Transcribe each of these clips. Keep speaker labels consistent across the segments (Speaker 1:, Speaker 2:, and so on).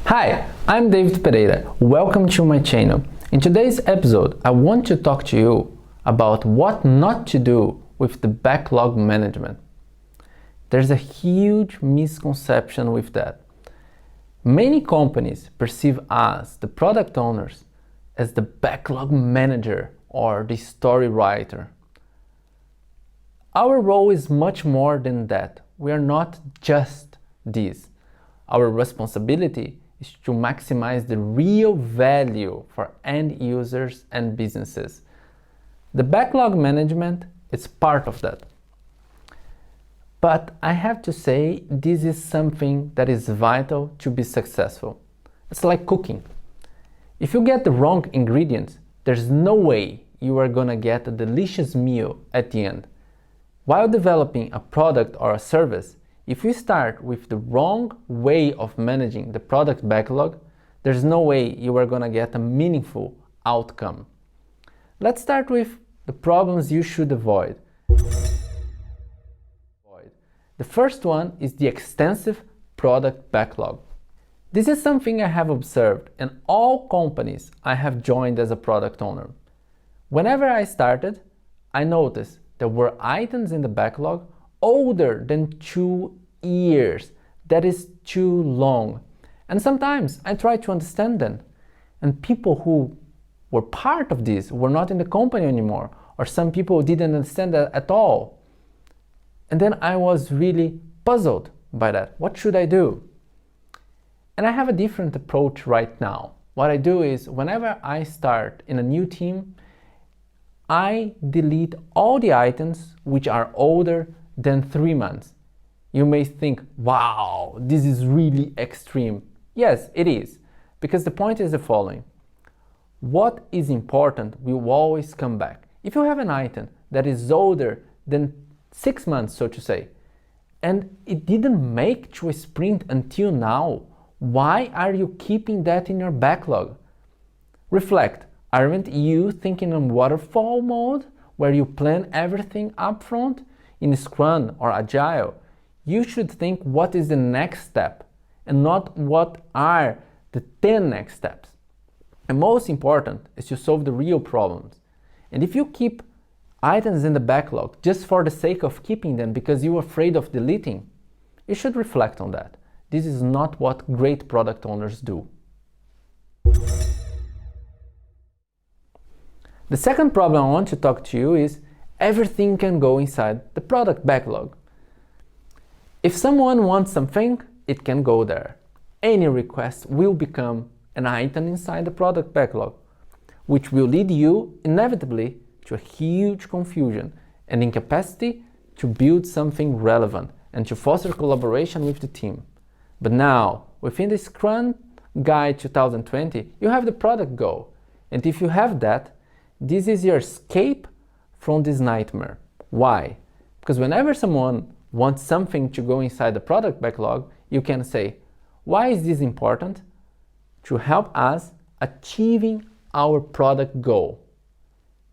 Speaker 1: Hi, I'm David Pereira. Welcome to my channel. In today's episode, I want to talk to you about what not to do with the backlog management. There's a huge misconception with that. Many companies perceive us, the product owners, as the backlog manager or the story writer. Our role is much more than that. We are not just this. Our responsibility is to maximize the real value for end users and businesses. The backlog management is part of that. But I have to say, this is something that is vital to be successful. It's like cooking. If you get the wrong ingredients, there's no way you are gonna get a delicious meal at the end. While developing a product or a service, if you start with the wrong way of managing the product backlog, there's no way you are gonna get a meaningful outcome. Let's start with the problems you should avoid. The first one is the extensive product backlog. This is something I have observed in all companies I have joined as a product owner. Whenever I started, I noticed there were items in the backlog older than 2 years. That is too long. And sometimes I try to understand them. And people who were part of this were not in the company anymore, or some people didn't understand that at all. And then I was really puzzled by that. What should I do? And I have a different approach right now. What I do is, whenever I start in a new team, I delete all the items which are older than 3 months. You may think, wow, this is really extreme. Yes, it is, because the point is the following. What is important will always come back. If you have an item that is older than 6 months, so to say, and it didn't make to a sprint until now, why are you keeping that in your backlog? Reflect. Aren't you thinking in waterfall mode, where you plan everything up front? In Scrum or Agile, you should think what is the next step and not what are the 10 next steps. And most important is to solve the real problems. And if you keep items in the backlog just for the sake of keeping them because you're afraid of deleting, you should reflect on that. This is not what great product owners do. The second problem I want to talk to you is everything can go inside the product backlog. If someone wants something, it can go there. Any request will become an item inside the product backlog, which will lead you inevitably to a huge confusion and incapacity to build something relevant and to foster collaboration with the team. But now, within the Scrum Guide 2020, you have the product goal. And if you have that, this is your escape from this nightmare. Why? Because whenever someone wants something to go inside the product backlog, you can say, why is this important? To help us achieving our product goal.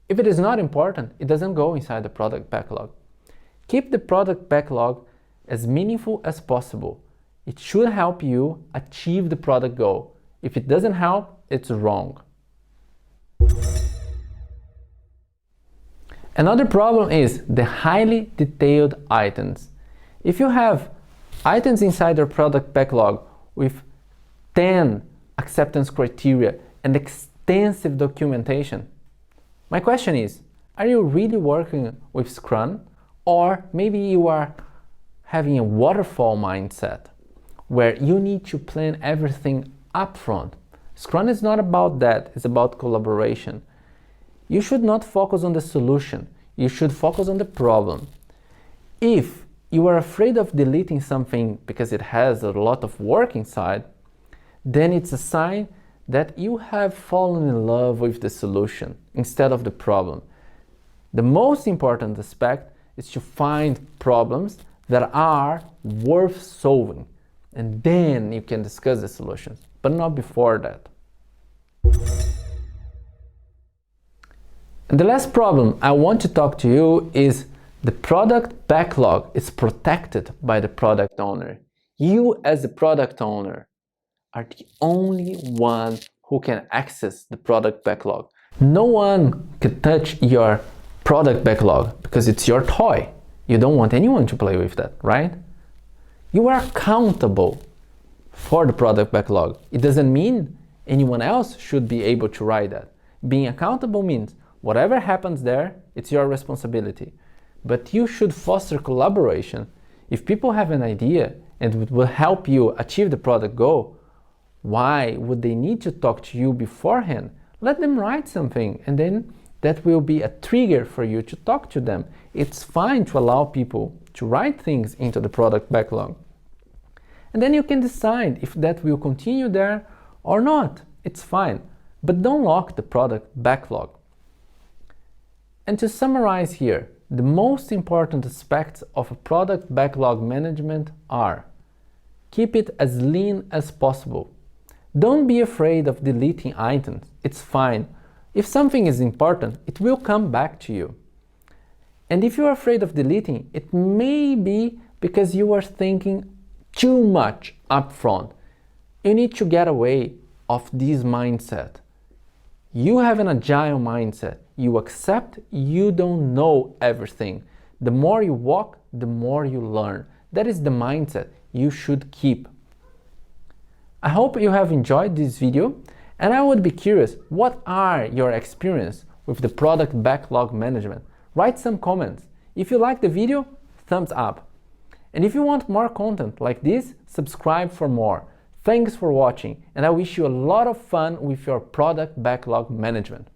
Speaker 1: If it is not important, it doesn't go inside the product backlog. Keep the product backlog as meaningful as possible. It should help you achieve the product goal. If it doesn't help, it's wrong. Another problem is the highly detailed items. If you have items inside your product backlog with 10 acceptance criteria and extensive documentation, my question is, are you really working with Scrum? Or maybe you are having a waterfall mindset where you need to plan everything up front. Scrum is not about that, it's about collaboration. You should not focus on the solution, you should focus on the problem. If you are afraid of deleting something because it has a lot of work inside, then it's a sign that you have fallen in love with the solution instead of the problem. The most important aspect is to find problems that are worth solving, and then you can discuss the solutions, but not before that. And the last problem I want to talk to you is the product backlog is protected by the product owner. You as the product owner are the only one who can access the product backlog. No one can touch your product backlog because it's your toy. You don't want anyone to play with that, right? You are accountable for the product backlog. It doesn't mean anyone else should be able to write that. Being accountable means whatever happens there, it's your responsibility. But you should foster collaboration. If people have an idea and it will help you achieve the product goal, why would they need to talk to you beforehand? Let them write something, and then that will be a trigger for you to talk to them. It's fine to allow people to write things into the product backlog. And then you can decide if that will continue there or not. It's fine, but don't lock the product backlog. And to summarize here, the most important aspects of a product backlog management are: keep it as lean as possible. Don't be afraid of deleting items. It's fine. If something is important, it will come back to you. And if you're afraid of deleting, it may be because you are thinking too much upfront. You need to get away of this mindset. You have an agile mindset. You accept you don't know everything. The more you walk, the more you learn. That is the mindset you should keep. I hope you have enjoyed this video, and I would be curious, what are your experiences with the product backlog management? Write some comments. If you like the video, thumbs up. And if you want more content like this, subscribe for more. Thanks for watching, and I wish you a lot of fun with your product backlog management.